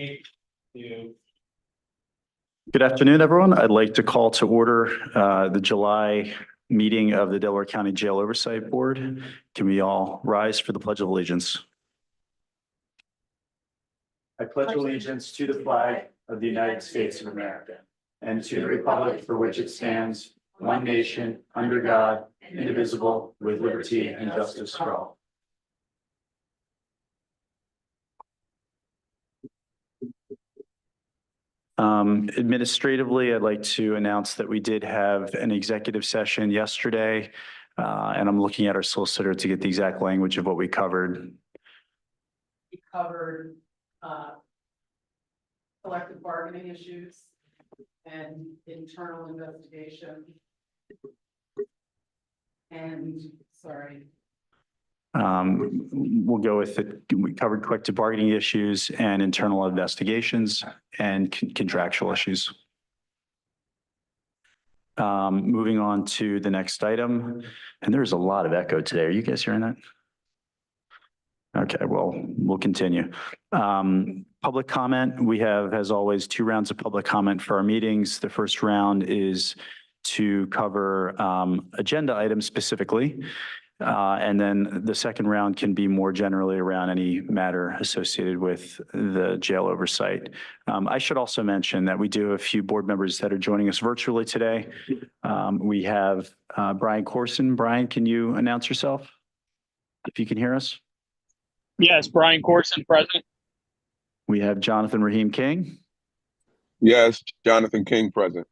3, 2. Good afternoon, everyone. I'd like to call to order the July meeting of the Delaware County Jail Oversight Board. Can we all rise for the Pledge of Allegiance? I pledge allegiance to the flag of the United States of America and to the republic for which it stands, one nation, under God, indivisible, with liberty and justice for all. Administratively, I'd like to announce that we did have an executive session yesterday, and I'm looking at our solicitor to get the exact language of what we covered. We covered collective bargaining issues and internal investigation. And We'll go with it. We covered collective bargaining issues and internal investigations and contractual issues. Moving on to the next item, and there's a lot of echo today. Are you guys hearing that? Okay, well, we'll continue. Public comment. We have, as always, 2 rounds of public comment for our meetings. The first round is to cover agenda items specifically. And then the second round can be more generally around any matter associated with the jail oversight. I should also mention that we do have a few board members that are joining us virtually today. We have Brian Corson. Brian, can you announce yourself if you can hear us? Yes, Brian Corson, present. We have Jonathan Raheem King. Yes, Jonathan King, present.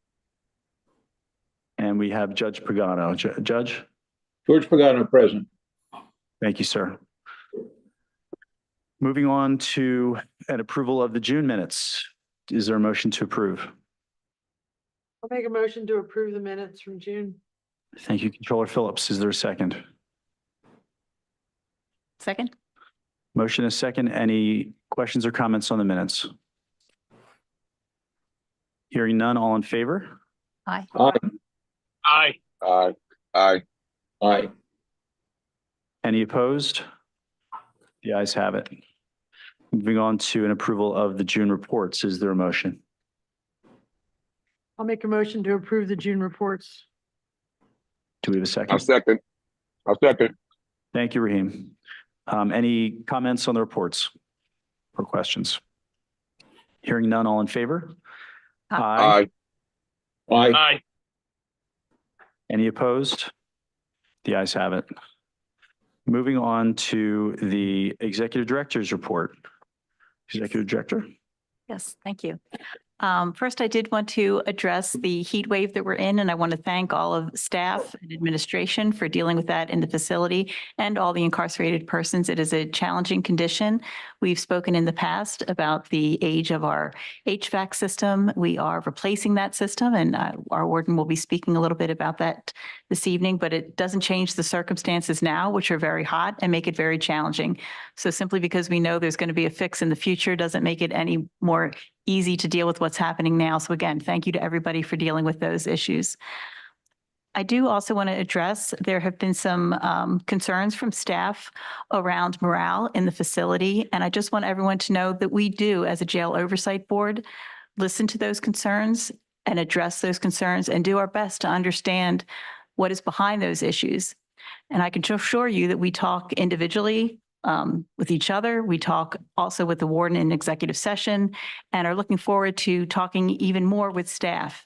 And we have Judge Pagano. Judge? George Pagano, present. Thank you, sir. Moving on to an approval of the June minutes. Is there a motion to approve? I'll make a motion to approve the minutes from June. Thank you, Controller Phillips. Is there a second? Second. Motion is second. Any questions or comments on the minutes? Hearing none, all in favor? Aye. Aye. Aye. Aye. Aye. Aye. Any opposed? The ayes have it. Moving on to an approval of the June reports. Is there a motion? I'll make a motion to approve the June reports. Do we have a second? I'll second. Thank you, Raheem. Any comments on the reports or questions? Hearing none, all in favor? Aye. Aye. Aye. Any opposed? The ayes have it. Moving on to the Executive Director's report. Executive Director? Yes, thank you. First, I did want to address the heat wave that we're in, and I want to thank all of staff and administration for dealing with that in the facility and all the incarcerated persons. It is a challenging condition. We've spoken in the past about the age of our HVAC system. We are replacing that system, and our warden will be speaking a little bit about that this evening, but it doesn't change the circumstances now, which are very hot and make it very challenging. So simply because we know there's going to be a fix in the future doesn't make it any more easy to deal with what's happening now. So again, thank you to everybody for dealing with those issues. I do also want to address, there have been some concerns from staff around morale in the facility. And I just want everyone to know that we do, as a jail oversight board, listen to those concerns and address those concerns and do our best to understand what is behind those issues. And I can assure you that we talk individually with each other. We talk also with the warden in executive session and are looking forward to talking even more with staff.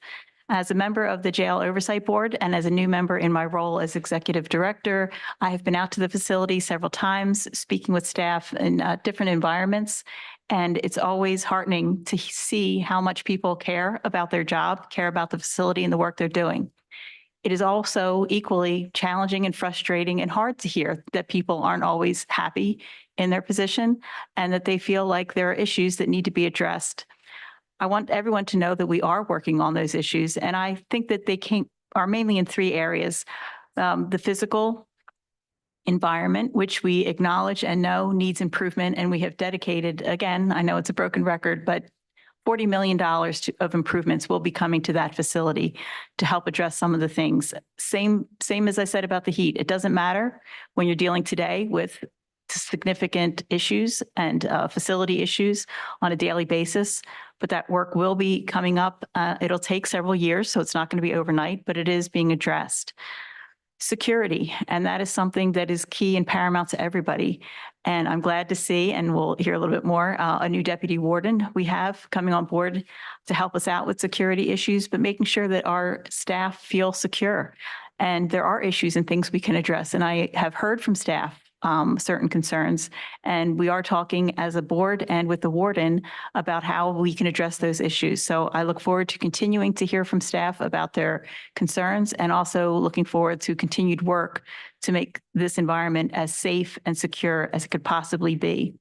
As a member of the Jail Oversight Board and as a new member in my role as executive director, I have been out to the facility several times speaking with staff in different environments. And it's always heartening to see how much people care about their job, care about the facility and the work they're doing. It is also equally challenging and frustrating and hard to hear that people aren't always happy in their position and that they feel like there are issues that need to be addressed. I want everyone to know that we are working on those issues, and I think that they are mainly in 3 areas. The physical environment, which we acknowledge and know needs improvement, and we have dedicated, again, I know it's a broken record, but $40 million of improvements will be coming to that facility to help address some of the things. Same as I said about the heat. It doesn't matter when you're dealing today with significant issues and facility issues on a daily basis, but that work will be coming up. It'll take several years, so it's not going to be overnight, but it is being addressed. Security, and that is something that is key and paramount to everybody. And I'm glad to see, and we'll hear a little bit more, a new deputy warden we have coming on board to help us out with security issues, but making sure that our staff feel secure. And there are issues and things we can address. And I have heard from staff certain concerns, and we are talking as a board and with the warden about how we can address those issues. So I look forward to continuing to hear from staff about their concerns, and also looking forward to continued work to make this environment as safe and secure as it could possibly be.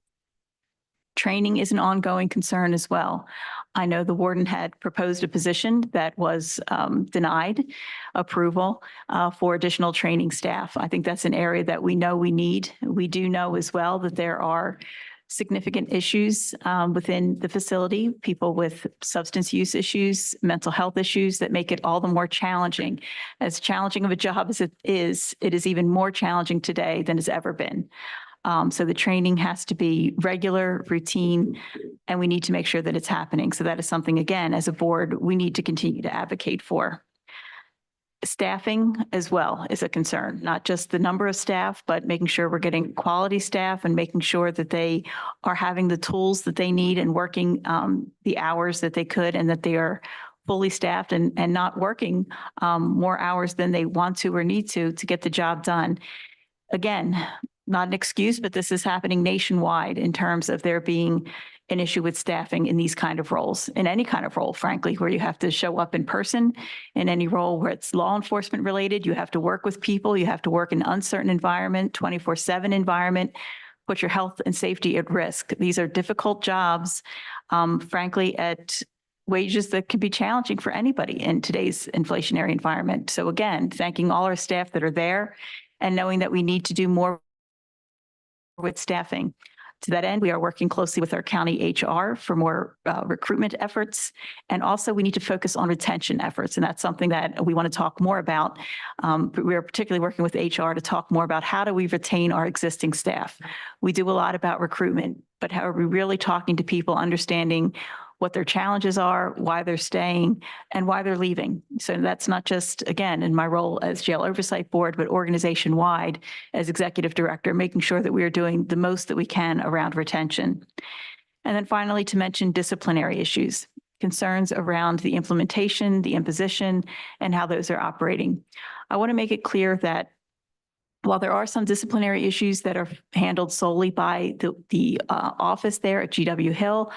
Training is an ongoing concern as well. I know the warden had proposed a position that was denied approval for additional training staff. I think that's an area that we know we need. We do know as well that there are significant issues within the facility, people with substance use issues, mental health issues that make it all the more challenging. As challenging of a job as it is even more challenging today than it's ever been. So the training has to be regular, routine, and we need to make sure that it's happening. So that is something, again, as a board, we need to continue to advocate for. Staffing as well is a concern, not just the number of staff, but making sure we're getting quality staff and making sure that they are having the tools that they need and working the hours that they could, and that they are fully staffed and not working more hours than they want to or need to get the job done. Again, not an excuse, but this is happening nationwide in terms of there being an issue with staffing in these kind of roles, in any kind of role, frankly, where you have to show up in person. In any role where it's law enforcement related, you have to work with people, you have to work in an uncertain environment, 24/7 environment, put your health and safety at risk. These are difficult jobs, frankly, at wages that can be challenging for anybody in today's inflationary environment. So again, thanking all our staff that are there and knowing that we need to do more with staffing. To that end, we are working closely with our county HR for more recruitment efforts. And also we need to focus on retention efforts. And that's something that we want to talk more about. We are particularly working with HR to talk more about how do we retain our existing staff. We do a lot about recruitment, but how are we really talking to people, understanding what their challenges are, why they're staying, and why they're leaving. So that's not just, again, in my role as Jail Oversight Board, but organization-wide as Executive Director, making sure that we are doing the most that we can around retention. And then finally, to mention disciplinary issues, concerns around the implementation, the imposition, and how those are operating. I want to make it clear that while there are some disciplinary issues that are handled solely by the office there at GW Hill,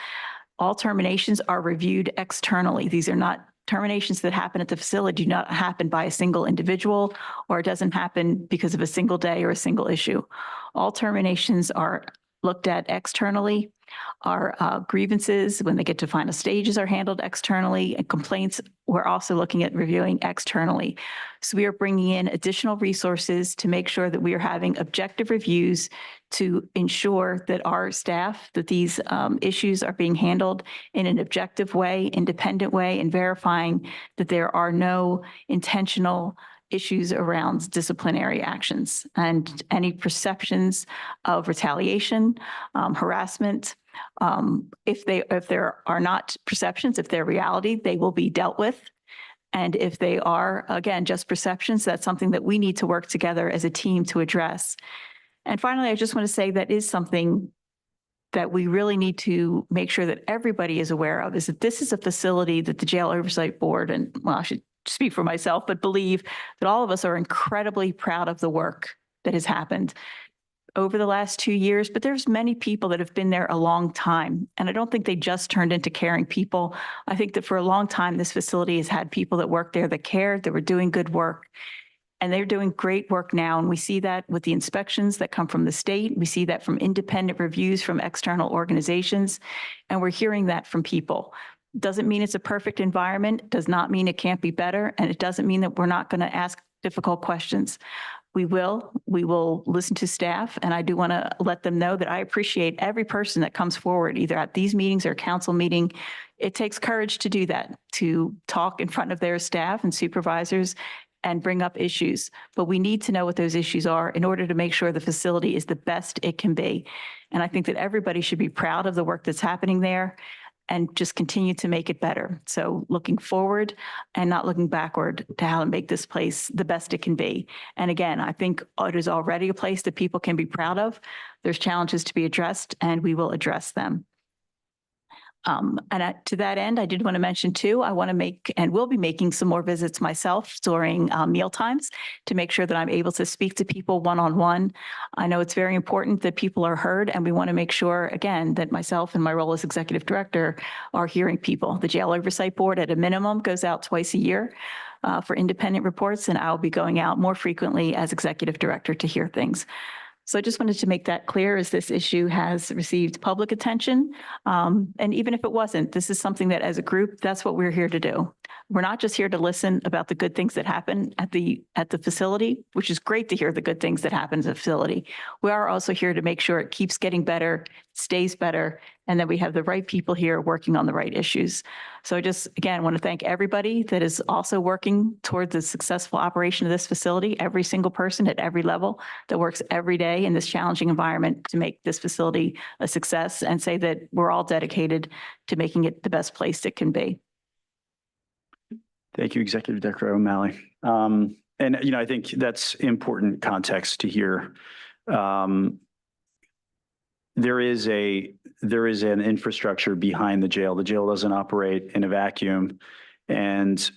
all terminations are reviewed externally. These are not terminations that happen at the facility, do not happen by a single individual, or it doesn't happen because of a single day or a single issue. All terminations are looked at externally. Our grievances, when they get to final stages, are handled externally, and complaints, we're also looking at reviewing externally. So we are bringing in additional resources to make sure that we are having objective reviews to ensure that our staff, that these issues are being handled in an objective way, independent way, and verifying that there are no intentional issues around disciplinary actions and any perceptions of retaliation, harassment. If there are not perceptions, if they're reality, they will be dealt with. And if they are, again, just perceptions, that's something that we need to work together as a team to address. And finally, I just want to say that is something that we really need to make sure that everybody is aware of, is that this is a facility that the Jail Oversight Board, and well, I should speak for myself, but believe that all of us are incredibly proud of the work that has happened over the last 2 years, but there's many people that have been there a long time. And I don't think they just turned into caring people. I think that for a long time, this facility has had people that worked there that cared, that were doing good work. And they're doing great work now. And we see that with the inspections that come from the state. We see that from independent reviews from external organizations. And we're hearing that from people. Doesn't mean it's a perfect environment, does not mean it can't be better, and it doesn't mean that we're not going to ask difficult questions. We will listen to staff, and I do want to let them know that I appreciate every person that comes forward, either at these meetings or council meeting. It takes courage to do that, to talk in front of their staff and supervisors and bring up issues, but we need to know what those issues are in order to make sure the facility is the best it can be. And I think that everybody should be proud of the work that's happening there and just continue to make it better. So looking forward and not looking backward to how to make this place the best it can be. And again, I think it is already a place that people can be proud of. There's challenges to be addressed, and we will address them. To that end, I did want to mention too, I want to make and will be making some more visits myself during meal times to make sure that I'm able to speak to people one-on-one. I know it's very important that people are heard, and we want to make sure, again, that myself and my role as executive director are hearing people. The Jail Oversight Board at a minimum goes out twice a year for independent reports, and I'll be going out more frequently as executive director to hear things. So I just wanted to make that clear, as this issue has received public attention. And even if it wasn't, this is something that as a group, that's what we're here to do. We're not just here to listen about the good things that happen at the facility, which is great to hear the good things that happen at the facility. We are also here to make sure it keeps getting better, stays better, and that we have the right people here working on the right issues. So I just, again, want to thank everybody that is also working towards the successful operation of this facility, every single person at every level that works every day in this challenging environment to make this facility a success, and say that we're all dedicated to making it the best place it can be. Thank you, Executive Director O'Malley. And, I think that's important context to hear. There is an infrastructure behind the jail. The jail doesn't operate in a vacuum. And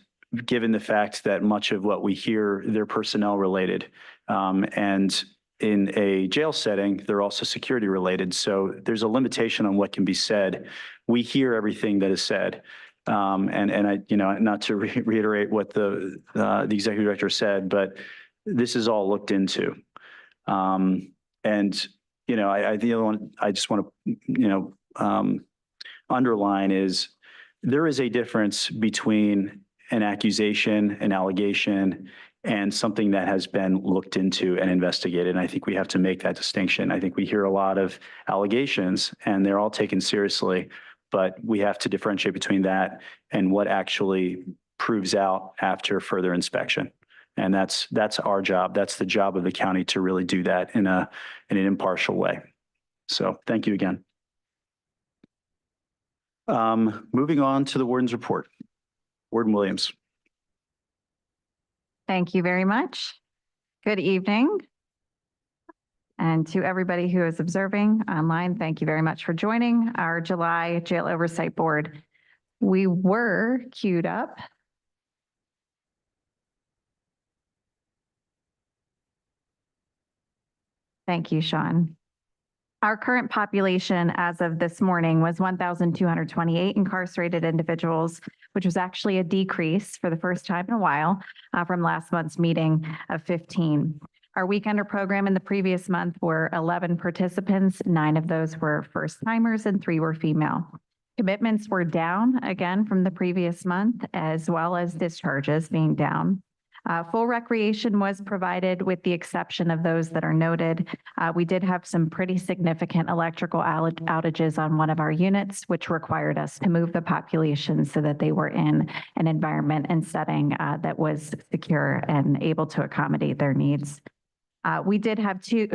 given the fact that much of what we hear, they're personnel related. And in a jail setting, they're also security related. So there's a limitation on what can be said. We hear everything that is said. And I, not to reiterate what the executive director said, but this is all looked into. And, the other one I just want to, underline is there is a difference between an accusation, an allegation, and something that has been looked into and investigated. And I think we have to make that distinction. I think we hear a lot of allegations and they're all taken seriously, but we have to differentiate between that and what actually proves out after further inspection. And that's our job. That's the job of the county to really do that in an impartial way. So thank you again. Moving on to the warden's report. Warden Williams. Thank you very much. Good evening. And to everybody who is observing online, thank you very much for joining our July Jail Oversight Board. We were queued up. Thank you, Sean. Our current population as of this morning was 1,228 incarcerated individuals, which was actually a decrease for the first time in a while from last month's meeting of 15. Our weekender program in the previous month were 11 participants. 9 of those were first timers and 3 were female. Commitments were down again from the previous month, as well as discharges being down. Full recreation was provided with the exception of those that are noted. We did have some pretty significant electrical outages on one of our units, which required us to move the population so that they were in an environment and setting that was secure and able to accommodate their needs. We did have two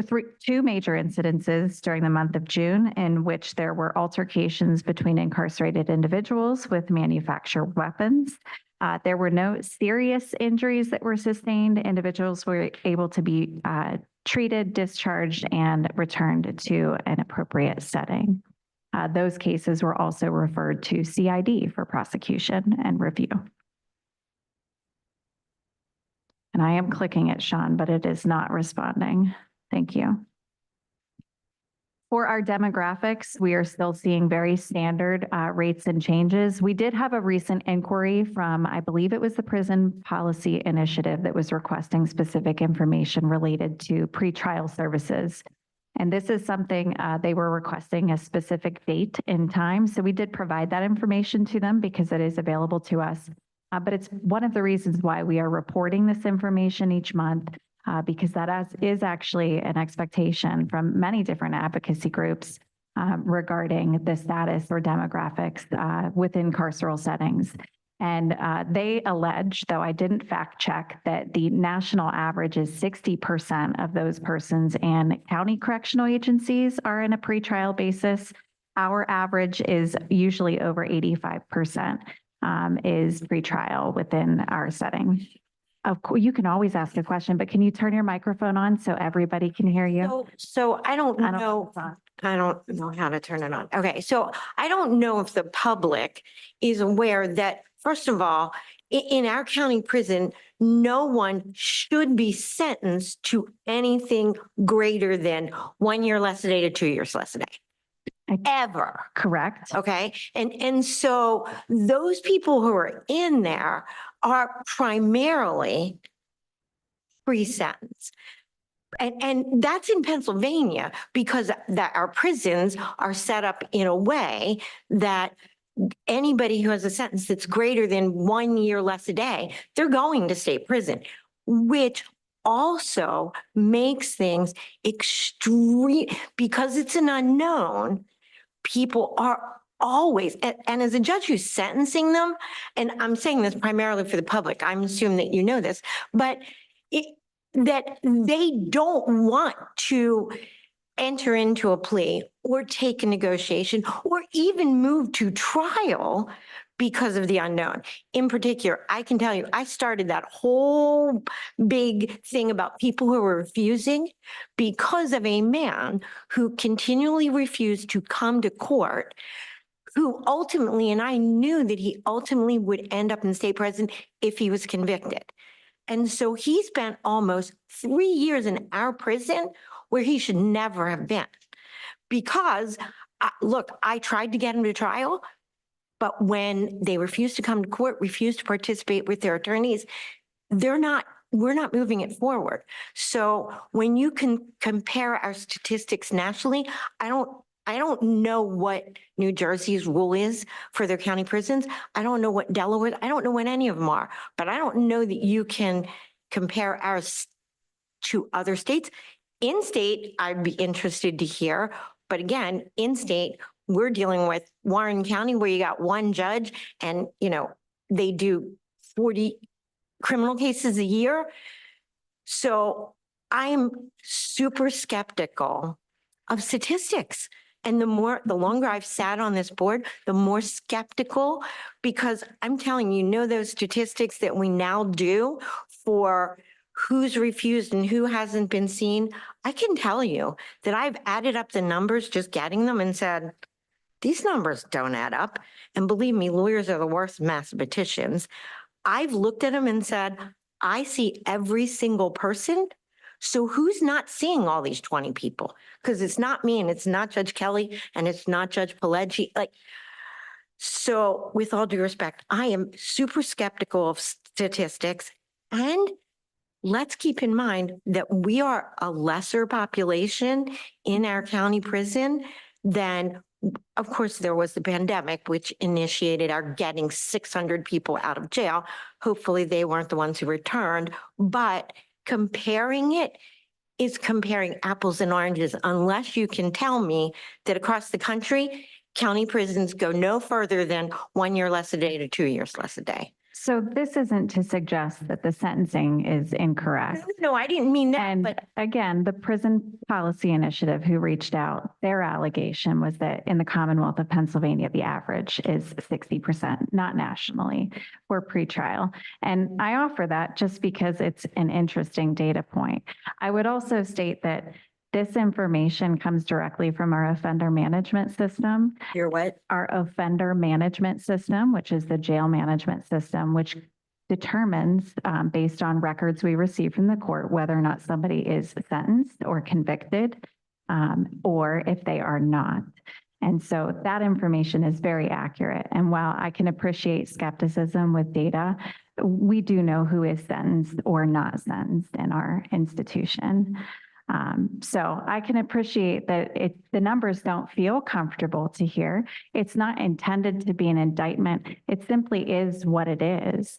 major incidences during the month of June in which there were altercations between incarcerated individuals with manufactured weapons. There were no serious injuries that were sustained. Individuals were able to be treated, discharged, and returned to an appropriate setting. Those cases were also referred to CID for prosecution and review. And I am clicking at Sean, but it is not responding. Thank you. For our demographics, we are still seeing very standard rates and changes. We did have a recent inquiry from, I believe it was the Prison Policy Initiative, that was requesting specific information related to pretrial services. And this is something they were requesting a specific date and time. So we did provide that information to them because it is available to us. But it's one of the reasons why we are reporting this information each month, because that is actually an expectation from many different advocacy groups regarding the status or demographics within carceral settings. And they allege, though I didn't fact check, that the national average is 60% of those persons, and county correctional agencies are in a pretrial basis. Our average is usually over 85% is pretrial within our setting. Of course, you can always ask a question, but can you turn your microphone on so everybody can hear you? So I don't I don't- know, I don't know how to turn it on. Okay, so I don't know if the public is aware that, first of all, in our county prison, no one should be sentenced to anything greater than 1 year less a day to 2 years less a day. Ever. Correct. Okay. And so those people who are in there are primarily pre-sentence. And that's in Pennsylvania because that our prisons are set up in a way that anybody who has a sentence that's greater than 1 year less a day, they're going to state prison, which also makes things extreme because it's an unknown. People are always, and as a judge who's sentencing them, and I'm saying this primarily for the public, I'm assuming that you know this, but that they don't want to enter into a plea or take a negotiation or even move to trial because of the unknown. In particular, I can tell you, I started that whole big thing about people who were refusing because of a man who continually refused to come to court, who ultimately, and I knew that he ultimately would end up in state prison if he was convicted. And so he spent almost 3 years in our prison where he should never have been. Because, look, I tried to get him to trial, but when they refused to come to court, refused to participate with their attorneys, we're not moving it forward. So when you can compare our statistics nationally, I don't know what New Jersey's rule is for their county prisons. I don't know what Delaware, I don't know what any of them are, but I don't know that you can compare ours to other states. In state, I'd be interested to hear, but again, in state, we're dealing with Warren County where you got one judge and, they do 40 criminal cases a year. So I'm super skeptical of statistics. And the longer I've sat on this board, the more skeptical, because I'm telling you, those statistics that we now do for who's refused and who hasn't been seen, I can tell you that I've added up the numbers, just getting them and said, these numbers don't add up. And believe me, lawyers are the worst mathematicians. I've looked at them and said, I see every single person. So who's not seeing all these 20 people? Because it's not me and it's not Judge Kelly and it's not Judge Pileggi. So with all due respect, I am super skeptical of statistics. And let's keep in mind that we are a lesser population in our county prison than, of course, there was the pandemic, which initiated our getting 600 people out of jail. Hopefully they weren't the ones who returned, but comparing it is comparing apples and oranges unless you can tell me that across the country, county prisons go no further than 1 year less a day to 2 years less a day. So this isn't to suggest that the sentencing is incorrect. No, I didn't mean that, And but again, the Prison Policy Initiative who reached out, their allegation was that in the Commonwealth of Pennsylvania, the average is 60%, not nationally, for pretrial. And I offer that just because it's an interesting data point. I would also state that this information comes directly from our offender management system. you're what? Our offender management system, which is the jail management system, which determines based on records we receive from the court, whether or not somebody is sentenced or convicted, or if they are not. And so that information is very accurate. And while I can appreciate skepticism with data, we do know who is sentenced or not sentenced in our institution. So I can appreciate that the numbers don't feel comfortable to hear. It's not intended to be an indictment. It simply is what it is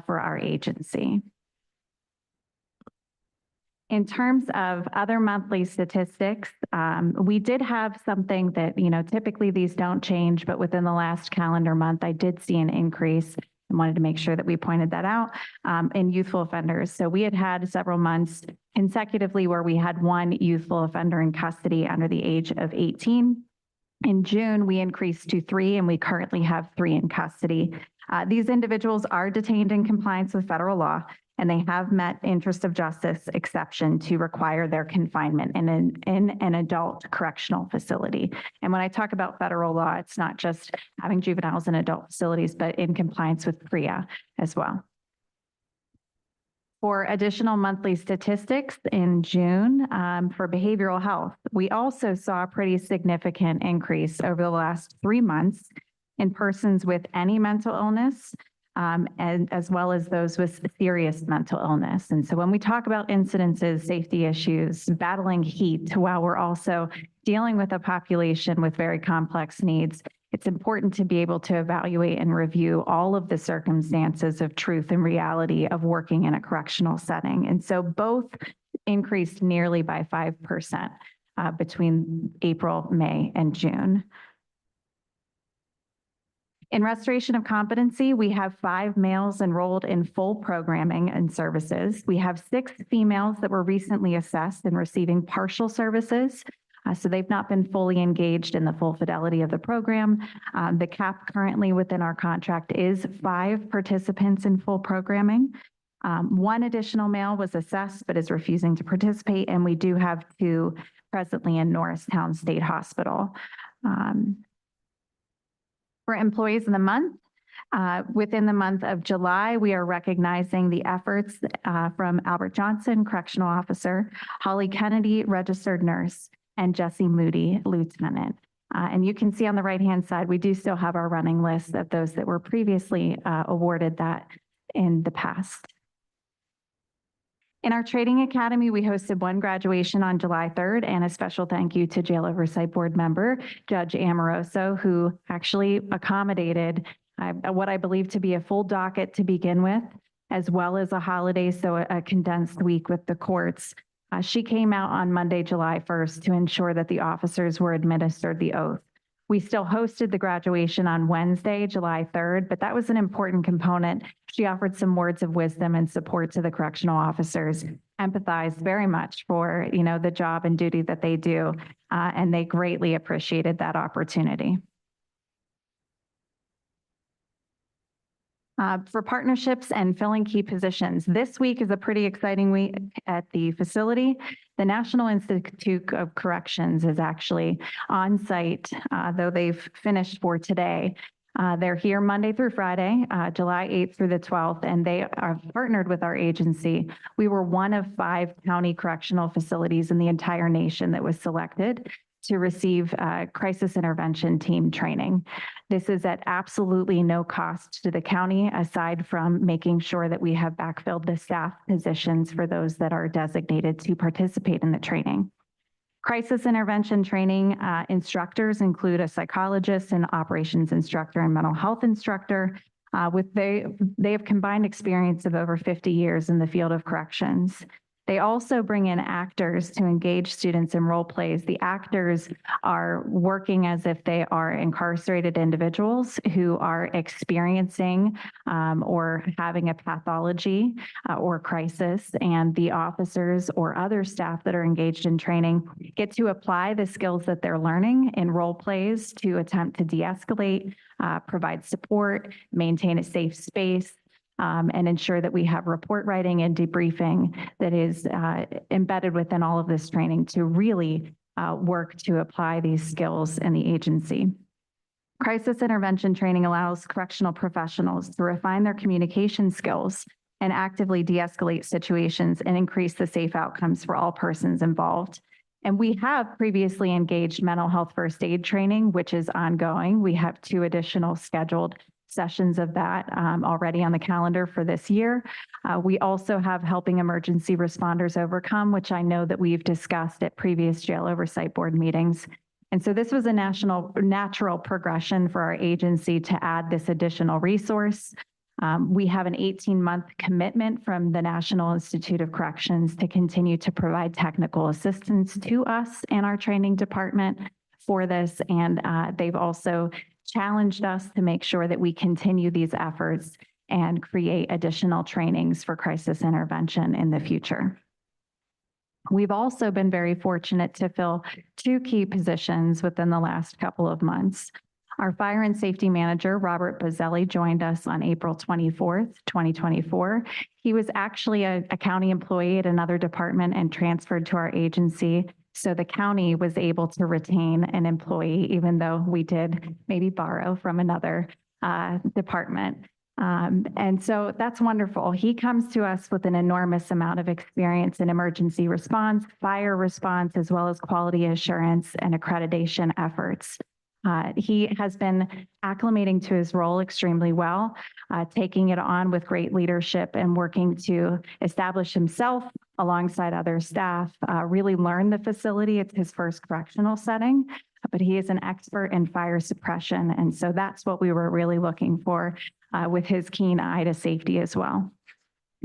for our agency. In terms of other monthly statistics, we did have something that, typically these don't change, but within the last calendar month, I did see an increase and wanted to make sure that we pointed that out, in youthful offenders. So we had several months consecutively where we had one youthful offender in custody under the age of 18. In June, we increased to 3, and we currently have 3 in custody. These individuals are detained in compliance with federal law, and they have met interest of justice exception to require their confinement in an adult correctional facility. And when I talk about federal law, it's not just having juveniles in adult facilities, but in compliance with PREA as well. For additional monthly statistics in June for behavioral health, we also saw a pretty significant increase over the last 3 months in persons with any mental illness, and as well as those with serious mental illness. And so when we talk about incidences, safety issues, battling heat, while we're also dealing with a population with very complex needs, it's important to be able to evaluate and review all of the circumstances of truth and reality of working in a correctional setting. And so both increased nearly by 5% between April, May, and June. In restoration of competency, we have 5 males enrolled in full programming and services. We have 6 females that were recently assessed and receiving partial services. So they've not been fully engaged in the full fidelity of the program. The cap currently within our contract is 5 participants in full programming. 1 additional male was assessed but is refusing to participate, and we do have 2 presently in Norristown State Hospital. For employees in the month, within the month of July, we are recognizing the efforts from Albert Johnson, correctional officer, Holly Kennedy, registered nurse, and Jesse Moody, lieutenant. And you can see on the right-hand side, we do still have our running list of those that were previously awarded that in the past. In our training academy, we hosted 1 graduation on July 3rd, and a special thank you to Jail Oversight Board member, Judge Amoroso, who actually accommodated what I believe to be a full docket to begin with, as well as a holiday, so a condensed week with the courts. She came out on Monday, July 1st to ensure that the officers were administered the oath. We still hosted the graduation on Wednesday, July 3rd, but that was an important component. She offered some words of wisdom and support to the correctional officers, empathized very much for, the job and duty that they do, and they greatly appreciated that opportunity. For partnerships and filling key positions, this week is a pretty exciting week at the facility. The National Institute of Corrections is actually on site, though they've finished for today. They're here Monday through Friday, July 8th through the 12th, and they are partnered with our agency. We were one of 5 county correctional facilities in the entire nation that was selected to receive crisis intervention team training. This is at absolutely no cost to the county, aside from making sure that we have backfilled the staff positions for those that are designated to participate in the training. Crisis intervention training instructors include a psychologist, an operations instructor, and mental health instructor. They have combined experience of over 50 years in the field of corrections. They also bring in actors to engage students in role plays. The actors are working as if they are incarcerated individuals who are experiencing or having a pathology or crisis, and the officers or other staff that are engaged in training get to apply the skills that they're learning in role plays to attempt to de-escalate, provide support, maintain a safe space, and ensure that we have report writing and debriefing that is embedded within all of this training to really work to apply these skills in the agency. Crisis intervention training allows correctional professionals to refine their communication skills and actively de-escalate situations and increase the safe outcomes for all persons involved. And we have previously engaged mental health first aid training, which is ongoing. We have 2 additional scheduled sessions of that already on the calendar for this year. We also have helping emergency responders overcome, which I know that we've discussed at previous Jail Oversight Board meetings. And so this was a natural progression for our agency to add this additional resource. We have an 18-month commitment from the National Institute of Corrections to continue to provide technical assistance to us and our training department for this. And they've also challenged us to make sure that we continue these efforts and create additional trainings for crisis intervention in the future. We've also been very fortunate to fill 2 key positions within the last couple of months. Our fire and safety manager, Robert Bazzelli, joined us on April 24th, 2024. He was actually a county employee at another department and transferred to our agency. So the county was able to retain an employee, even though we did maybe borrow from another department. And so that's wonderful. He comes to us with an enormous amount of experience in emergency response, fire response, as well as quality assurance and accreditation efforts. He has been acclimating to his role extremely well, taking it on with great leadership and working to establish himself alongside other staff, really learn the facility. It's his first correctional setting, but he is an expert in fire suppression. And so that's what we were really looking for with his keen eye to safety as well.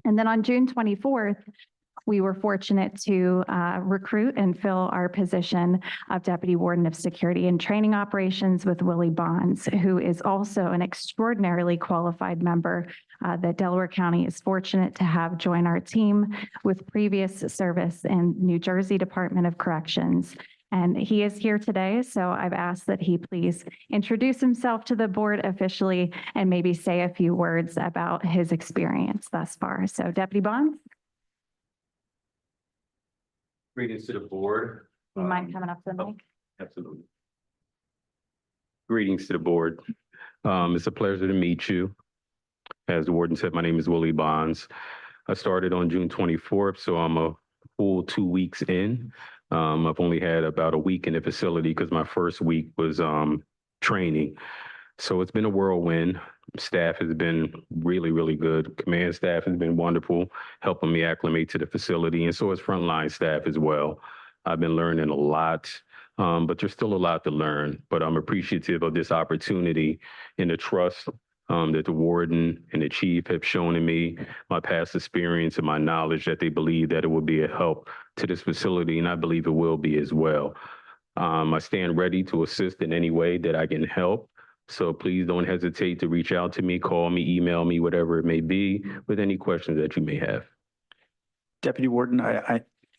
And then on June 24th, we were fortunate to recruit and fill our position of Deputy Warden of Security and Training Operations with Willie Bonds, who is also an extraordinarily qualified member that Delaware County is fortunate to have join our team with previous service in New Jersey Department of Corrections. And he is here today, so I've asked that he please introduce himself to the board officially and maybe say a few words about his experience thus far. So Deputy Bonds? Greetings to the board. You mind coming up to the mic? Absolutely. Greetings to the board. It's a pleasure to meet you. As the warden said, my name is Willie Bonds. I started on June 24th, so I'm a full 2 weeks in. I've only had about a week in the facility because my first week was training. So it's been a whirlwind. Staff has been really, really good. Command staff has been wonderful, helping me acclimate to the facility. And so has frontline staff as well. I've been learning a lot, but there's still a lot to learn. But I'm appreciative of this opportunity and the trust that the warden and the chief have shown in me, my past experience and my knowledge that they believe that it will be a help to this facility. And I believe it will be as well. I stand ready to assist in any way that I can help. So please don't hesitate to reach out to me, call me, email me, whatever it may be, with any questions that you may have. Deputy Warden,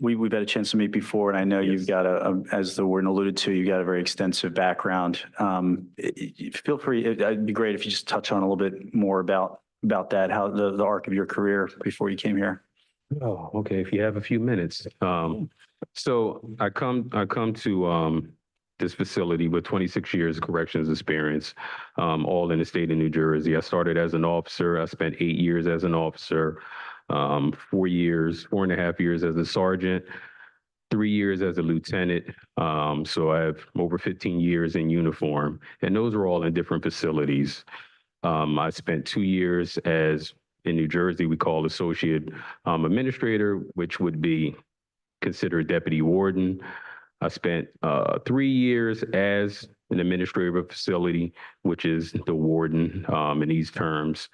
we've had a chance to meet before, and I know you've got as the warden alluded to, you've got a very extensive background. Feel free, it'd be great if you just touch on a little bit more about that, how the arc of your career before you came here. Oh, okay. If you have a few minutes. So I come to this facility with 26 years of corrections experience, all in the state of New Jersey. I started as an officer. I spent 8 years as an officer, 4.5 years as a sergeant, 3 years as a lieutenant. So I have over 15 years in uniform, and those are all in different facilities. I spent 2 years in New Jersey, we call associate administrator, which would be considered deputy warden. I spent 3 years as an administrator of a facility, which is the warden in these terms,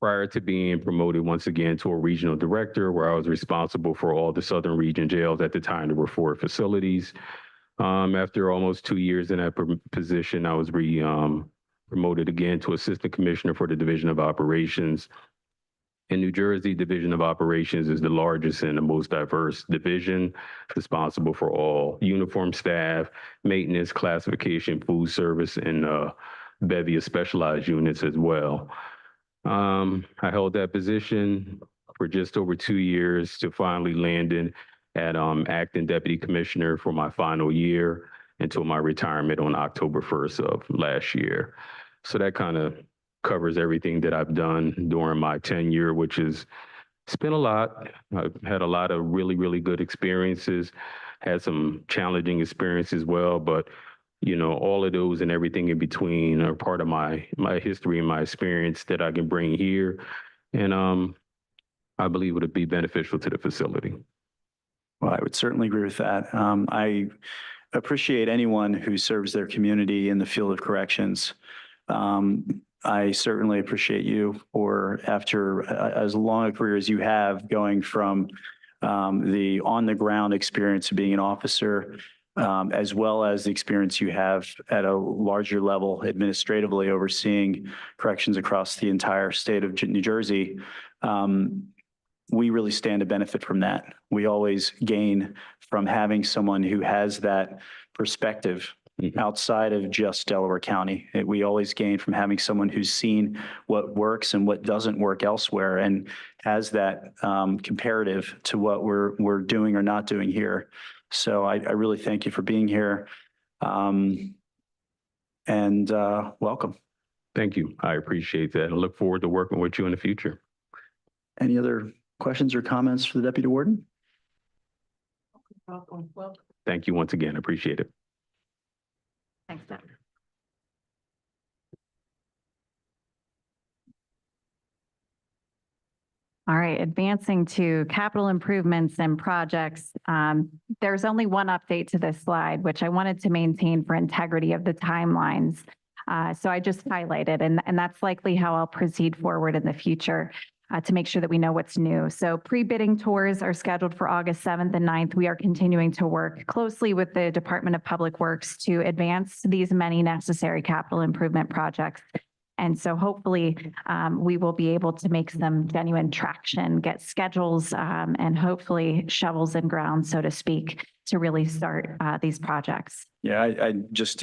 prior to being promoted once again to a regional director, where I was responsible for all the Southern Region jails. At the time, there were 4 facilities. After almost 2 years in that position, I was promoted again to assistant commissioner for the Division of Operations. In New Jersey, Division of Operations is the largest and the most diverse division, responsible for all uniform staff, maintenance, classification, food service, and a bevy of specialized units as well. I held that position for just over 2 years to finally landing at acting deputy commissioner for my final year until my retirement on October 1st of last year. So that kind of covers everything that I've done during my tenure, which is, it's been a lot. I've had a lot of really, really good experiences, had some challenging experiences as well, but you know, all of those and everything in between are part of my history and my experience that I can bring here. And I believe it would be beneficial to the facility. Well, I would certainly agree with that. I appreciate anyone who serves their community in the field of corrections. I certainly appreciate you for, after as long a career as you have, going from the on-the-ground experience of being an officer as well as the experience you have at a larger level administratively overseeing corrections across the entire state of New Jersey, we really stand to benefit from that. We always gain from having someone who has that perspective outside of just Delaware County. We always gain from having someone who's seen what works and what doesn't work elsewhere and has that comparative to what we're doing or not doing here. So I really thank you for being here, and welcome. Thank you. I appreciate that. I look forward to working with you in the future. Any other questions or comments for the Deputy Warden? Welcome. Thank you once again. Appreciate it. Thanks, Deb. All right, advancing to capital improvements and projects. There's only one update to this slide, which I wanted to maintain for integrity of the timelines. So I just highlighted, and that's likely how I'll proceed forward in the future to make sure that we know what's new. So pre-bidding tours are scheduled for August 7th and 9th. We are continuing to work closely with the Department of Public Works to advance these many necessary capital improvement projects. And so hopefully we will be able to make some genuine traction, get schedules, and hopefully shovels in ground, so to speak, to really start these projects. Yeah, I just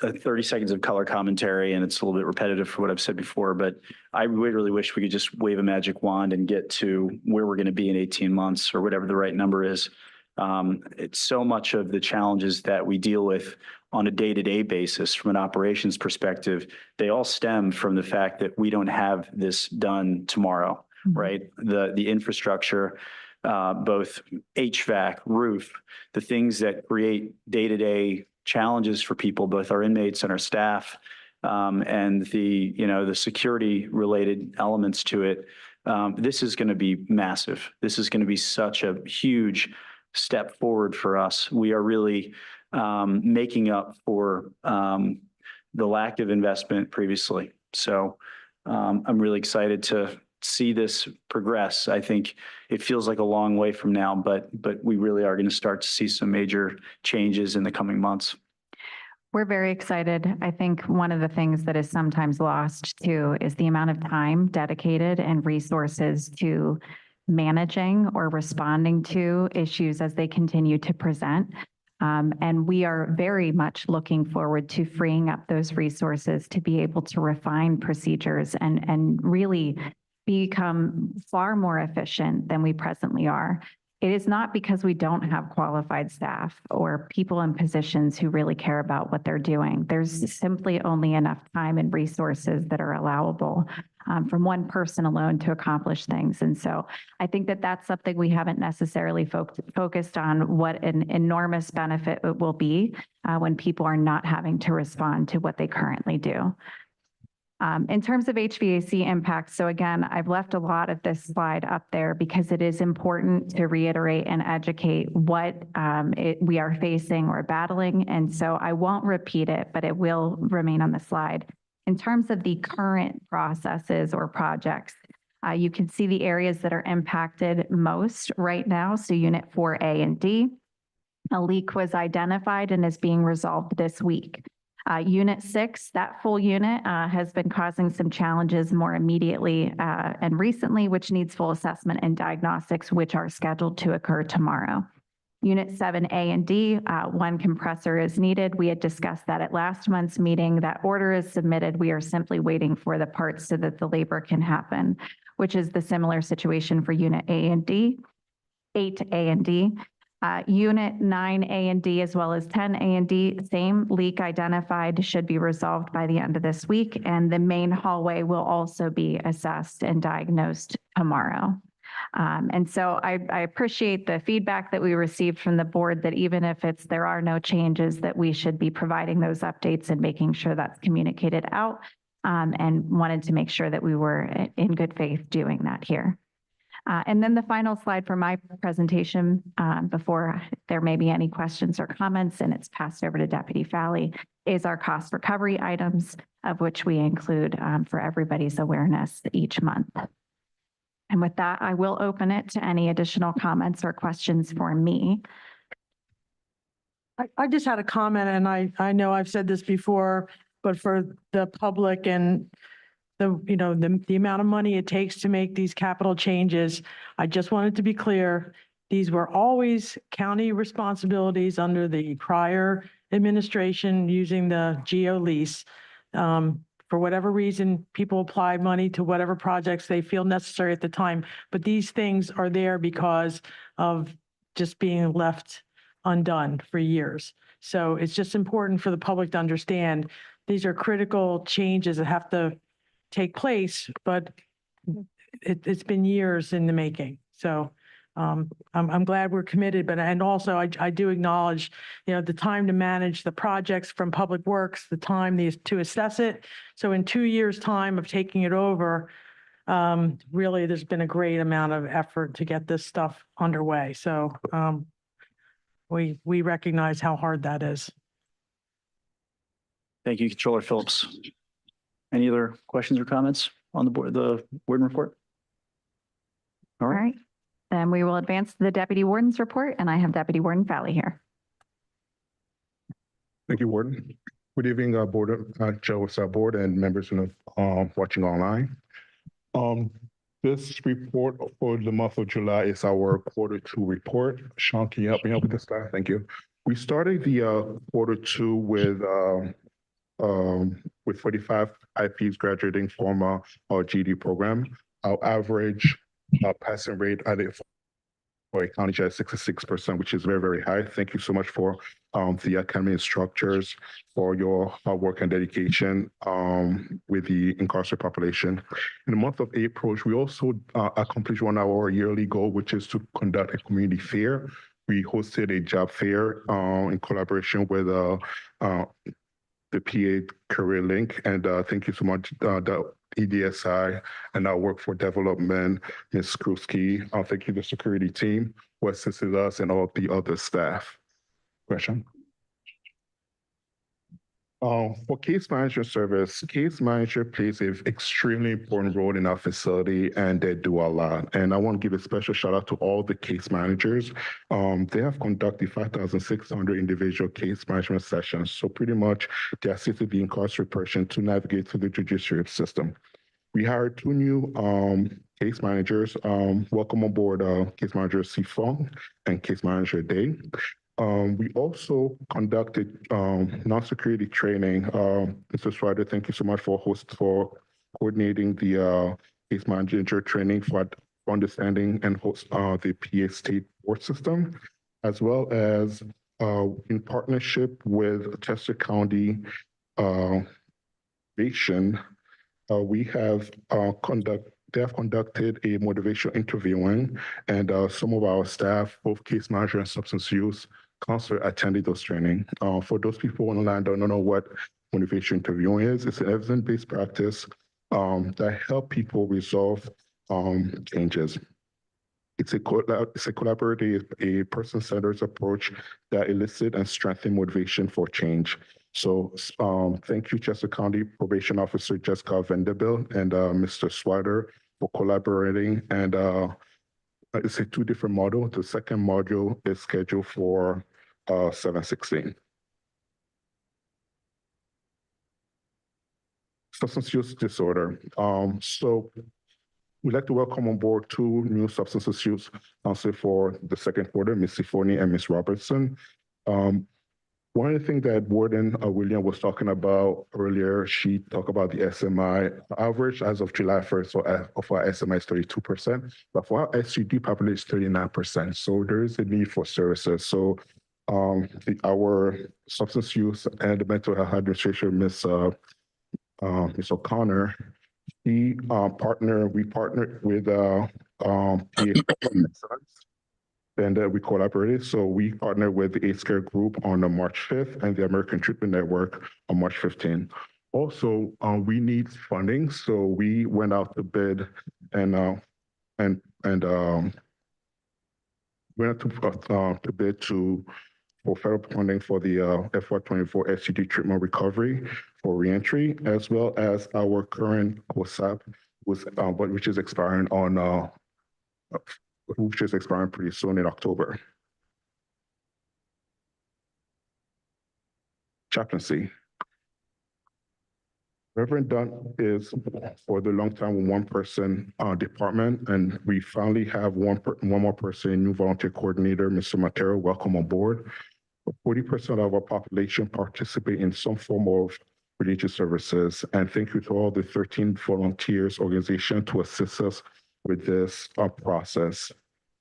30 seconds of color commentary, and it's a little bit repetitive for what I've said before, but I really wish we could just wave a magic wand and get to where we're going to be in 18 months or whatever the right number is. It's so much of the challenges that we deal with on a day-to-day basis from an operations perspective, they all stem from the fact that we don't have this done tomorrow, right? The infrastructure, both HVAC, roof, the things that create day-to-day challenges for people, both our inmates and our staff, and the security related elements to it. This is going to be massive. This is going to be such a huge step forward for us. We are really making up for the lack of investment previously. So I'm really excited to see this progress. I think it feels like a long way from now, but we really are going to start to see some major changes in the coming months. We're very excited. I think one of the things that is sometimes lost too is the amount of time dedicated and resources to managing or responding to issues as they continue to present. And we are very much looking forward to freeing up those resources to be able to refine procedures and really become far more efficient than we presently are. It is not because we don't have qualified staff or people in positions who really care about what they're doing. There's simply only enough time and resources that are allowable from one person alone to accomplish things. And so I think that that's something we haven't necessarily focused on, what an enormous benefit it will be when people are not having to respond to what they currently do. In terms of HVAC impact, so again, I've left a lot of this slide up there because it is important to reiterate and educate what we are facing or battling. And so I won't repeat it, but it will remain on the slide. In terms of the current processes or projects, you can see the areas that are impacted most right now. So Unit 4A and D, a leak was identified and is being resolved this week. Unit 6, that full unit has been causing some challenges more immediately and recently, which needs full assessment and diagnostics, which are scheduled to occur tomorrow. Unit 7A and D, one compressor is needed. We had discussed that at last month's meeting. That order is submitted. We are simply waiting for the parts so that the labor can happen, which is the similar situation for Unit A and D, 8A and D. Unit 9A and D, as well as 10A and D, same leak identified, should be resolved by the end of this week. And the main hallway will also be assessed and diagnosed tomorrow. And so I appreciate the feedback that we received from the board that even if there are no changes, that we should be providing those updates and making sure that's communicated out, and wanted to make sure that we were in good faith doing that here. And then the final slide for my presentation, before there may be any questions or comments, and it's passed over to Deputy Fowley, is our cost recovery items, of which we include for everybody's awareness each month. And with that, I will open it to any additional comments or questions for me. I just had a comment, and I know I've said this before, but for the public and the amount of money it takes to make these capital changes, I just wanted to be clear, these were always county responsibilities under the prior administration using the GEO lease. For whatever reason, people apply money to whatever projects they feel necessary at the time, but these things are there because of just being left undone for years. So it's just important for the public to understand these are critical changes that have to take place, but it's been years in the making. So I'm glad we're committed, but and also I do acknowledge, the time to manage the projects from Public Works, the time to assess it. So in 2 years' time of taking it over, really, there's been a great amount of effort to get this stuff underway. So we recognize how hard that is. Thank you, Controller Phillips. Any other questions or comments on the board report? All All right. right. Then we will advance to the Deputy Warden's report, and I have Deputy Warden Fowley here. Thank you, Warden. Good evening, Joe, board and members watching online. This report for the month of July is our Q2 report. Sean, can you help me out with this guy? Thank you. We started the Q2 with 45 IPs graduating from our GD program. Our average passing rate for a county is 66%, which is very, very high. Thank you so much for the academy instructors for your hard work and dedication with the incarcerated population. In the month of April, we also accomplished our yearly goal, which is to conduct a community fair. We hosted a job fair in collaboration with the PA Career Link, and thank you so much, the EDSI and our Workforce Development, Ms. Kruski. Thank you, the security team who assisted us and all of the other staff. Question? For case management service, case manager plays an extremely important role in our facility, and they do a lot. And I want to give a special shout out to all the case managers. They have conducted 5,600 individual case management sessions. So pretty much they assisted the incarcerated person to navigate through the judiciary system. We hired 2 new case managers. Welcome aboard case manager C. Fong and case manager Day. We also conducted non-security training. Mr. Swider, thank you so much for coordinating the case manager training for understanding and host the PA state board system, as well as in partnership with Chester County Nation, they have conducted a motivational interviewing, and some of our staff, both case manager and substance use counselor, attended those training. For those people online that don't know what motivation interviewing is, it's an evidence-based practice that help people resolve changes. It's a collaborative, a person-centered approach that elicits and strengthens motivation for change. So thank you, Chester County Probation Officer Jessica Vanderbilt and Mr. Swider for collaborating. And it's a 2 different modules. The second module is scheduled for 7/16. Substance use disorder. So we'd like to welcome on board 2 new substance use counselors for the Q2, Ms. Sifoni and Ms. Robertson. One of the things that Warden William was talking about earlier, she talked about the SMI average as of July 1st of our SMI is 32%, but for our SUD population is 39%. So there is a need for services. So our substance use and the mental health administration, Ms. O'Connor, we partnered with and we collaborated. So we partnered with the AIDS Care Group on March 5th and the American Treatment Network on March 15th. Also, we need funding, so we went out to bid and went to bid for federal funding for the FY24 STD treatment recovery for reentry, as well as our current COSAP, which is expiring pretty soon in October. chaplaincy. Reverend Dunn is for the long time one person department, and we finally have one more person, new volunteer coordinator, Mr. Matero. Welcome on board. 40% of our population participate in some form of religious services, and thank you to all the 13 volunteers organization to assist us with this process.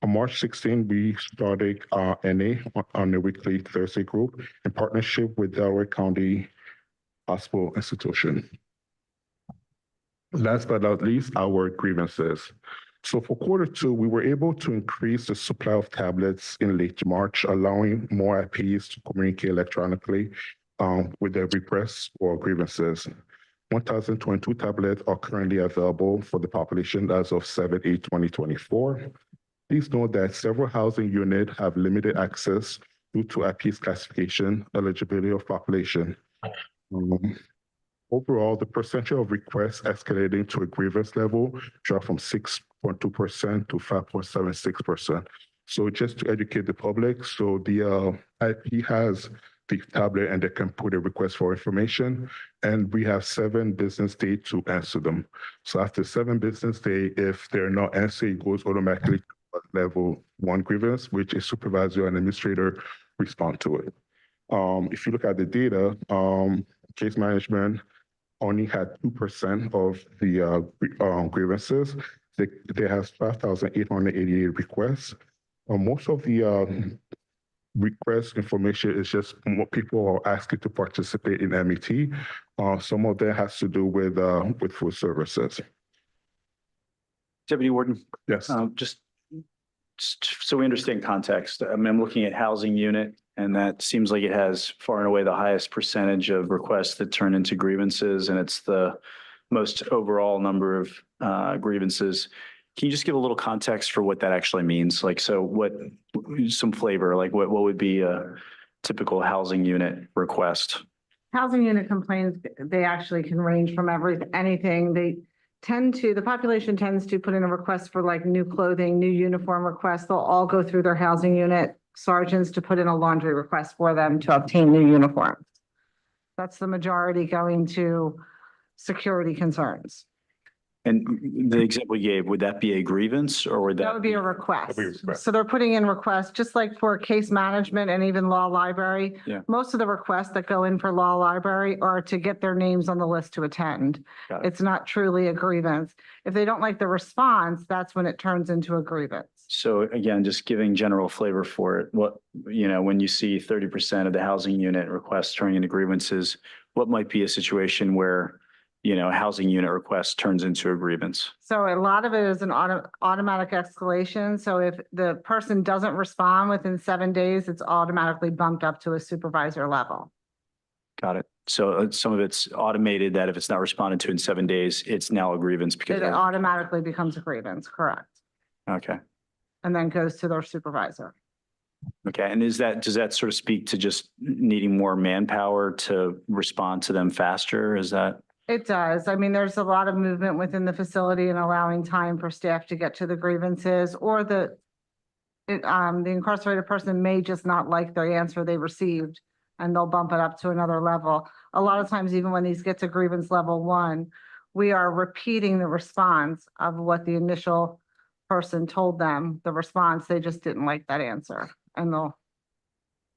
On March 16, we started NA on a weekly Thursday group in partnership with Delaware County Hospital Institution. Last but not least, our grievances. So for Q2, we were able to increase the supply of tablets in late March, allowing more IPs to communicate electronically with their requests or grievances. 1,022 tablets are currently available for the population as of 7/8/2024. Please note that several housing units have limited access due to IP's classification, eligibility of population. Overall, the percentage of requests escalating to a grievance level dropped from 6.2% to 5.76%. So just to educate the public, so the IP has the tablet and they can put a request for information, and we have 7 business days to answer them. So after 7 business days, if they're not answered, it goes automatically to level 1 grievance, which a supervisor and administrator respond to it. If you look at the data, case management only had 2% of the grievances. They have 5,888 requests. Most of the request information is just what people are asking to participate in MET. Some of that has to do with food services. Deputy Warden, Yes. just so we understand context, I mean, I'm looking at housing unit, and that seems like it has far and away the highest percentage of requests that turn into grievances, and it's the most overall number of grievances. Can you just give a little context for what that actually means? Like, so what, some flavor, like what would be a typical housing unit request? Housing unit complaints, they actually can range from anything. The population tends to put in a request for like new clothing, new uniform requests. They'll all go through their housing unit sergeants to put in a laundry request for them to obtain new uniforms. That's the majority going to security concerns. And the example you gave, would that be a grievance or would That would be a request. That would be a request. So they're putting in requests, just like for case management and even law library. Yeah. Most of the requests that go in for law library are to get their names on the list to attend. Got it. It's not truly a grievance. If they don't like the response, that's when it turns into a grievance. So again, just giving general flavor for it, what, when you see 30% of the housing unit requests turning into grievances, what might be a situation where a housing unit request turns into a grievance? So a lot of it is an automatic escalation. So if the person doesn't respond within 7 days, it's automatically bumped up to a supervisor level. Got it. So some of it's automated that if it's not responded to in 7 days, it's now a grievance because. It automatically becomes a grievance, correct? Okay. And then goes to their supervisor. Okay. And does that sort of speak to just needing more manpower to respond to them faster? Is that? It does. I mean, there's a lot of movement within the facility and allowing time for staff to get to the grievances, or the incarcerated person may just not like the answer they received and they'll bump it up to another level. A lot of times, even when these get to grievance level 1, we are repeating the response of what the initial person told them, the response, they just didn't like that answer, and they'll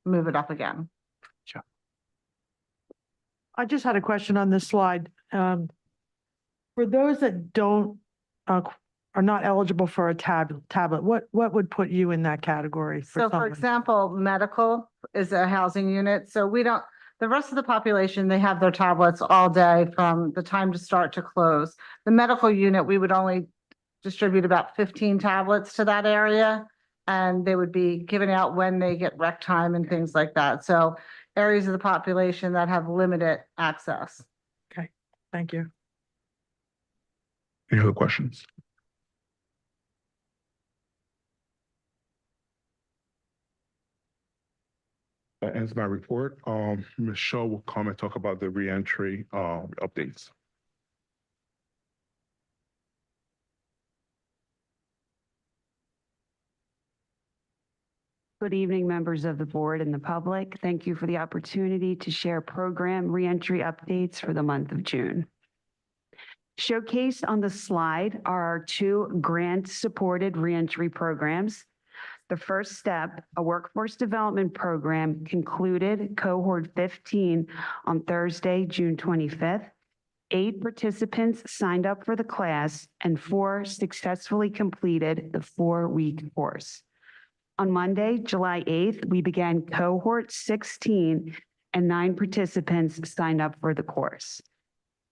move it up again. I just had a question on this slide. For those that don't, are not eligible for a tablet, what would put you in that category? So for example, medical is a housing unit. So the rest of the population, they have their tablets all day from the time to start to close. The medical unit, we would only distribute about 15 tablets to that area, and they would be given out when they get rec time and things like that. So areas of the population that have limited access. Okay, thank you. Any other questions? That ends my report. Michelle will come and talk about the reentry updates. Good evening, members of the board and the public. Thank you for the opportunity to share program reentry updates for the month of June. Showcased on the slide are our 2 grant-supported reentry programs. The first step, a workforce development program, concluded cohort 15 on Thursday, June 25th. 8 participants signed up for the class and 4 successfully completed the 4-week course. On Monday, July 8th, we began cohort 16 and 9 participants signed up for the course.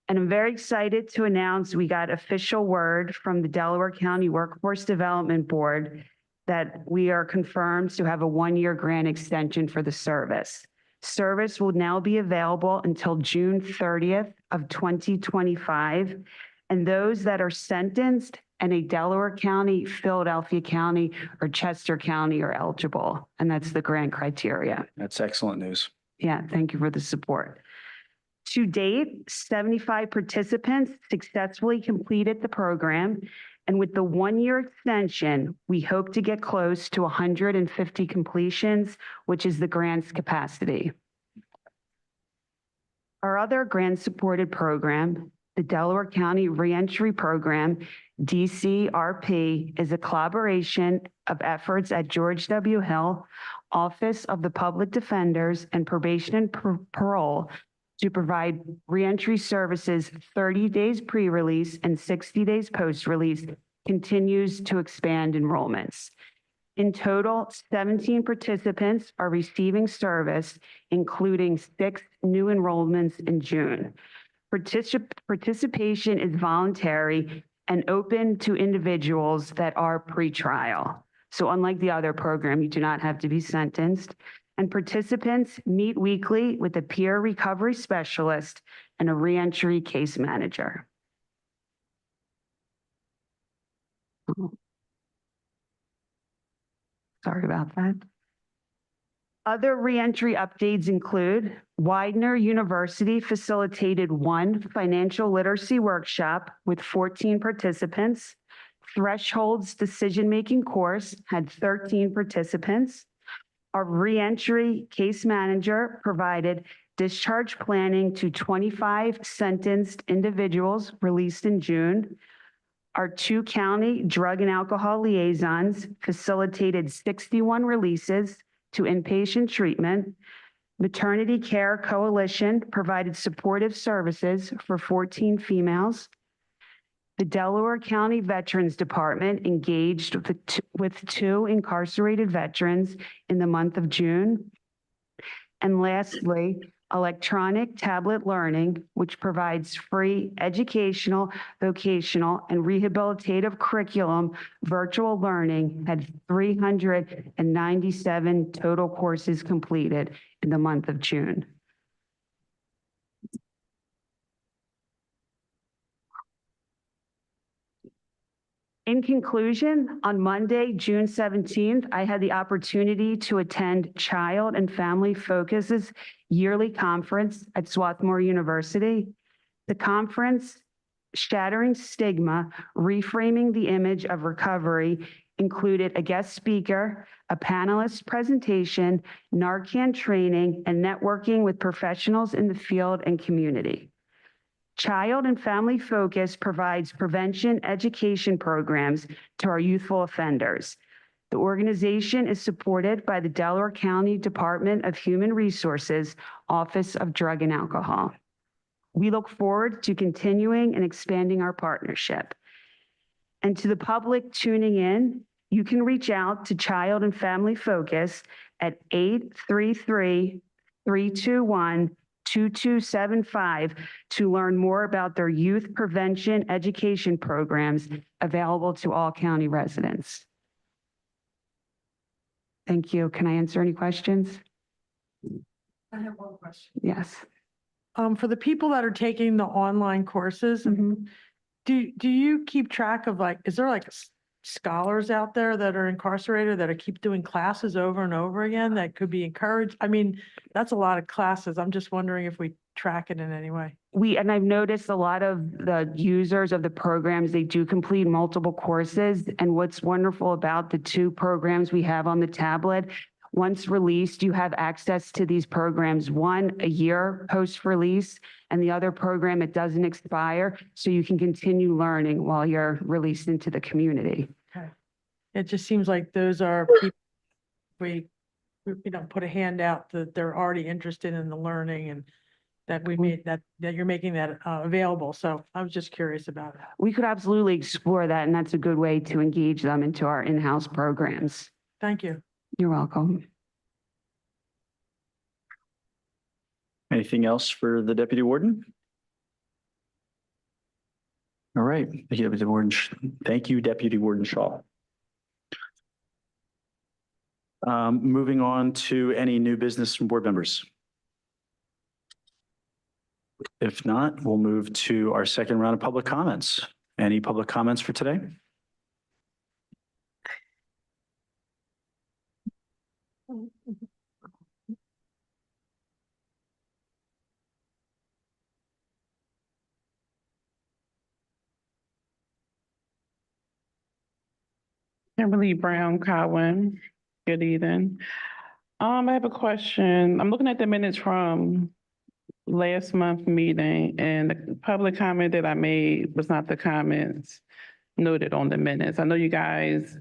And I'm very excited to announce we got official word from the Delaware County Workforce Development Board that we are confirmed to have a 1-year grant extension for the service. Service will now be available until June 30th of 2025. And those that are sentenced in a Delaware County, Philadelphia County, or Chester County are eligible. And that's the grant criteria. That's excellent news. Yeah, thank you for the support. To date, 75 participants successfully completed the program. And with the 1-year extension, we hope to get close to 150 completions, which is the grant's capacity. Our other grant-supported program, the Delaware County Reentry Program, DCRP, is a collaboration of efforts at George W. Hill, Office of the Public Defenders, and Probation and Parole to provide reentry services 30 days pre-release and 60 days post-release, continues to expand enrollments. In total, 17 participants are receiving service, including 6 new enrollments in June. Participation is voluntary and open to individuals that are pretrial. So unlike the other program, you do not have to be sentenced. And participants meet weekly with a peer recovery specialist and a reentry case manager. Sorry about that. Other reentry updates include Widener University facilitated 1 financial literacy workshop with 14 participants. Thresholds decision-making course had 13 participants. Our reentry case manager provided discharge planning to 25 sentenced individuals released in June. Our 2 county drug and alcohol liaisons facilitated 61 releases to inpatient treatment. Maternity Care Coalition provided supportive services for 14 females. The Delaware County Veterans Department engaged with 2 incarcerated veterans in the month of June. And lastly, electronic tablet learning, which provides free educational, vocational, and rehabilitative curriculum virtual learning, had 397 total courses completed in the month of June. In conclusion, on Monday, June 17th, I had the opportunity to attend Child and Family Focus's yearly conference at Swarthmore University. The conference, Shattering Stigma, Reframing the Image of Recovery, included a guest speaker, a panelist presentation, Narcan training, and networking with professionals in the field and community. Child and Family Focus provides prevention education programs to our youthful offenders. The organization is supported by the Delaware County Department of Human Resources, Office of Drug and Alcohol. We look forward to continuing and expanding our partnership. And to the public tuning in, you can reach out to Child and Family Focus at 833-321-2275 to learn more about their youth prevention education programs available to all county residents. Thank you. Can I answer any questions? I have one question. Yes. For the people that are taking the online courses, do you keep track of is there scholars out there that are incarcerated that keep doing classes over and over again that could be encouraged? I mean, that's a lot of classes. I'm just wondering if we track it in any way. And I've noticed a lot of the users of the programs, they do complete multiple courses. And what's wonderful about the 2 programs we have on the tablet, Once released, you have access to these programs, one a year post-release, and the other program, it doesn't expire, so you can continue learning while you're released into the community. It just seems like those are people, we, put a hand out that they're already interested in the learning and that we made that you're making that available. So I was just curious about it. We could absolutely explore that, and that's a good way to engage them into our in-house programs. Thank you. You're welcome. Anything else for the deputy warden? All right, thank you, Deputy Warden. Thank you, Deputy Warden Shaw. Moving on to any new business from board members. If not, we'll move to our second round of public comments. Any public comments for today? Kimberly Brown Cowan. Good evening. I have a question. I'm looking at the minutes from last month's meeting, and the public comment that I made was not the comments noted on the minutes. I know you guys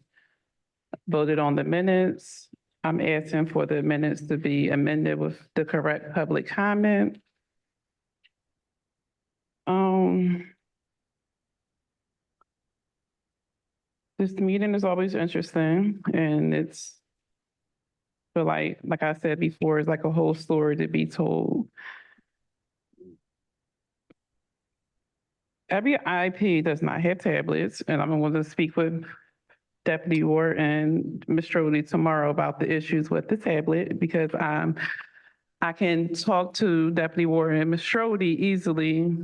voted on the minutes. I'm asking for the minutes to be amended with the correct public comment. This meeting is always interesting, and it's, but like I said before, it's like a whole story to be told. Every IP does not have tablets, and I'm going to speak with Deputy Ward and Ms. Strode tomorrow about the issues with the tablet, because I can talk to Deputy Ward and Ms. Strode easily,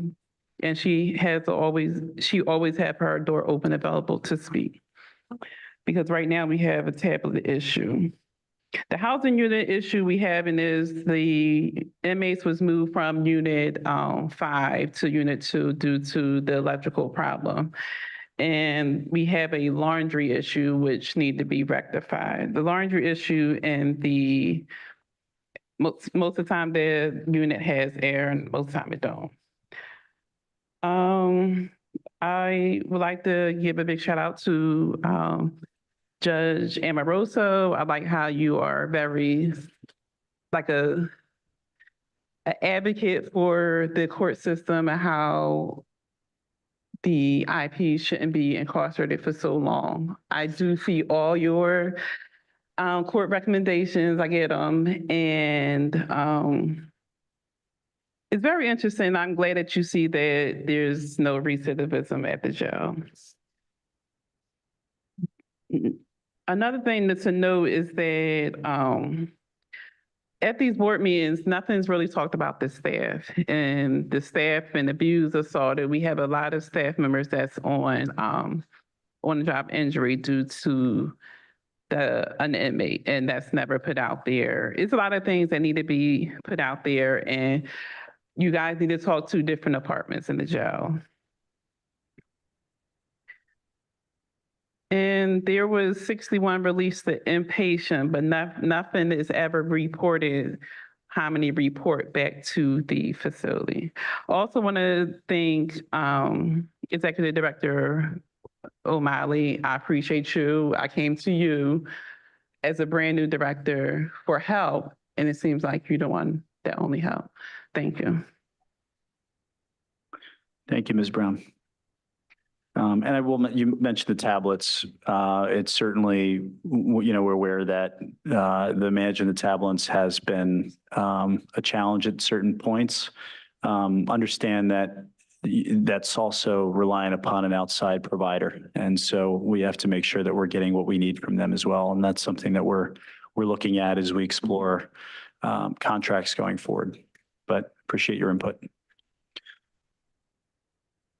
and she always have her door open, available to speak. Because right now we have a tablet issue. The housing unit issue we have is the inmates was moved from unit 5 to unit 2 due to the electrical problem. And we have a laundry issue which need to be rectified. The laundry issue and most of the time the unit has air and most of the time it don't. I would like to give a big shout out to Judge Amoroso. I like how you are very like an advocate for the court system and how the IP shouldn't be incarcerated for so long. I do see all your court recommendations. I get them, and it's very interesting. I'm glad that you see that there's no recidivism at the jail. Another thing to note is that at these board meetings, nothing's really talked about the staff and the staff and abuse, assaulted. We have a lot of staff members that's on job injury due to an inmate, and that's never put out there. It's a lot of things that need to be put out there, and you guys need to talk to different departments in the jail. And there was 61 released to inpatient, but nothing is ever reported how many report back to the facility. Also want to thank Executive Director O'Malley. I appreciate you. I came to you as a brand new director for help, and it seems like you're the one that only help. Thank you. Thank you, Ms. Brown. And you mentioned the tablets. It's certainly, we're aware that the managing the tablets has been a challenge at certain points. Understand that that's also relying upon an outside provider. And so we have to make sure that we're getting what we need from them as well. And that's something that we're looking at as we explore contracts going forward. But appreciate your input.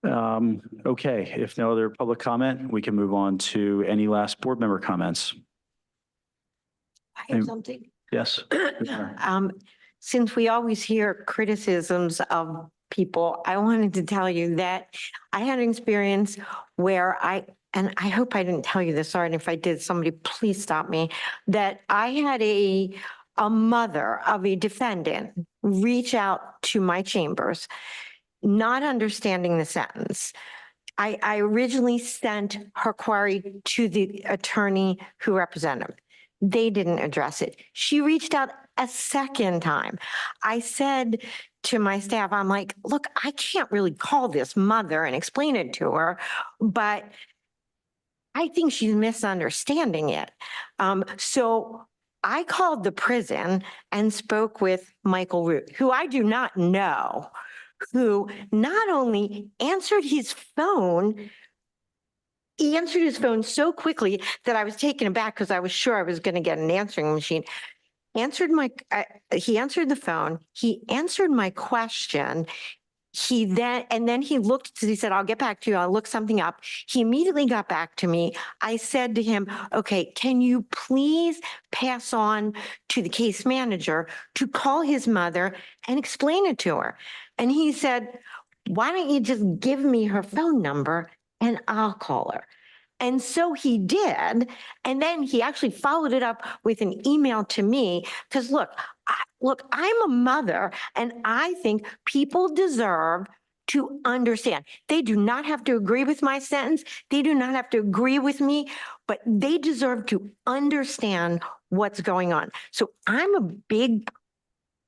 Okay, if no other public comment, we can move on to any last board member comments. I have something. Yes. Since we always hear criticisms of people, I wanted to tell you that I had an experience where I and I hope I didn't tell you this, sorry, and if I did, somebody please stop me, that I had a mother of a defendant reach out to my chambers, not understanding the sentence. I originally sent her query to the attorney who represented him. They didn't address it. She reached out a second time. I said to my staff, I'm like, look, I can't really call this mother and explain it to her, but I think she's misunderstanding it. So I called the prison and spoke with Michael Root, who I do not know, who not only answered his phone, he answered his phone so quickly that I was taken aback because I was sure I was going to get an answering machine. He answered the phone. He answered my question. Then he looked, he said, I'll get back to you. I'll look something up. He immediately got back to me. I said to him, okay, can you please pass on to the case manager to call his mother and explain it to her? And he said, why don't you just give me her phone number and I'll call her? And so he did. And then he actually followed it up with an email to me. Because look, I'm a mother and I think people deserve to understand. They do not have to agree with my sentence. They do not have to agree with me, but they deserve to understand what's going on. So I'm a big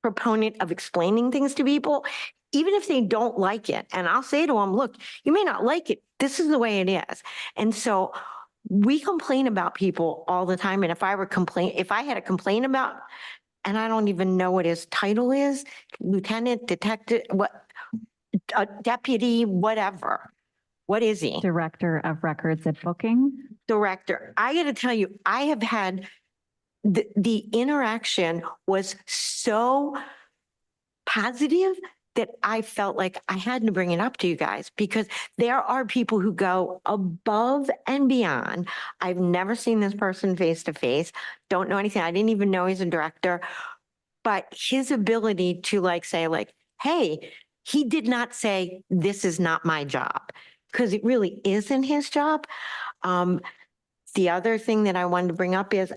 proponent of explaining things to people, even if they don't like it. And I'll say to them, look, you may not like it. This is the way it is. And so we complain about people all the time. And if I had a complaint about, and I don't even know what his title is, lieutenant, detective, deputy, whatever. What is he? Director of Records and Booking. Director. I got to tell you, I have had the interaction was so positive that I felt like I had to bring it up to you guys because there are people who go above and beyond. I've never seen this person face to face, don't know anything. I didn't even know he's a director, but his ability to say, hey, he did not say, this is not my job, because it really isn't his job. The other thing that I wanted to bring up is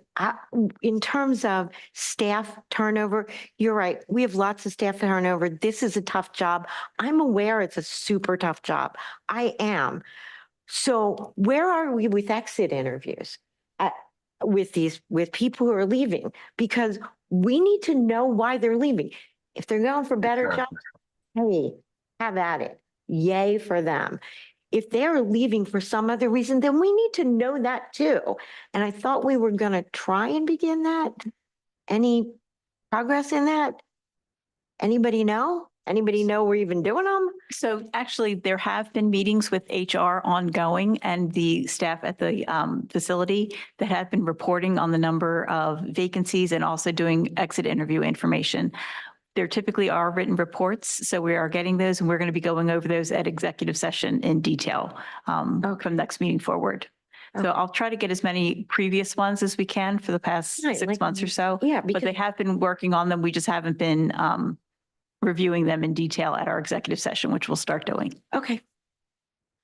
in terms of staff turnover, you're right. We have lots of staff turnover. This is a tough job. I'm aware it's a super tough job. I am. So where are we with exit interviews with people who are leaving? Because we need to know why they're leaving. If they're going for better jobs, hey, have at it. Yay for them. If they're leaving for some other reason, then we need to know that too. And I thought we were going to try and begin that. Any progress in that? Anybody know? Anybody know we're even doing them? So actually, there have been meetings with HR ongoing and the staff at the facility that have been reporting on the number of vacancies and also doing exit interview information. There typically are written reports, so we are getting those, and we're going to be going over those at executive session in detail from next meeting forward. So I'll try to get as many previous ones as we can for the past 6 months or so. Yeah, but they have been working on them. We just haven't been reviewing them in detail at our executive session, which we'll start doing. Okay.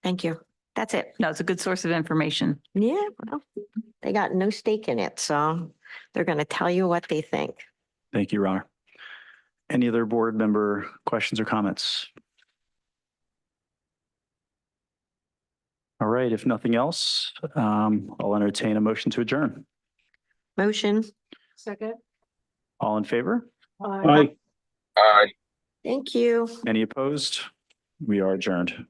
Thank you. That's it. No, it's a good source of information. Yeah, well, they got no stake in it, so they're going to tell you what they think. Thank you, Ron. Any other board member questions or comments? All right, if nothing else, I'll entertain a motion to adjourn. Motion. Second. All in favor? Aye. Aye. Thank you. Any opposed? We are adjourned.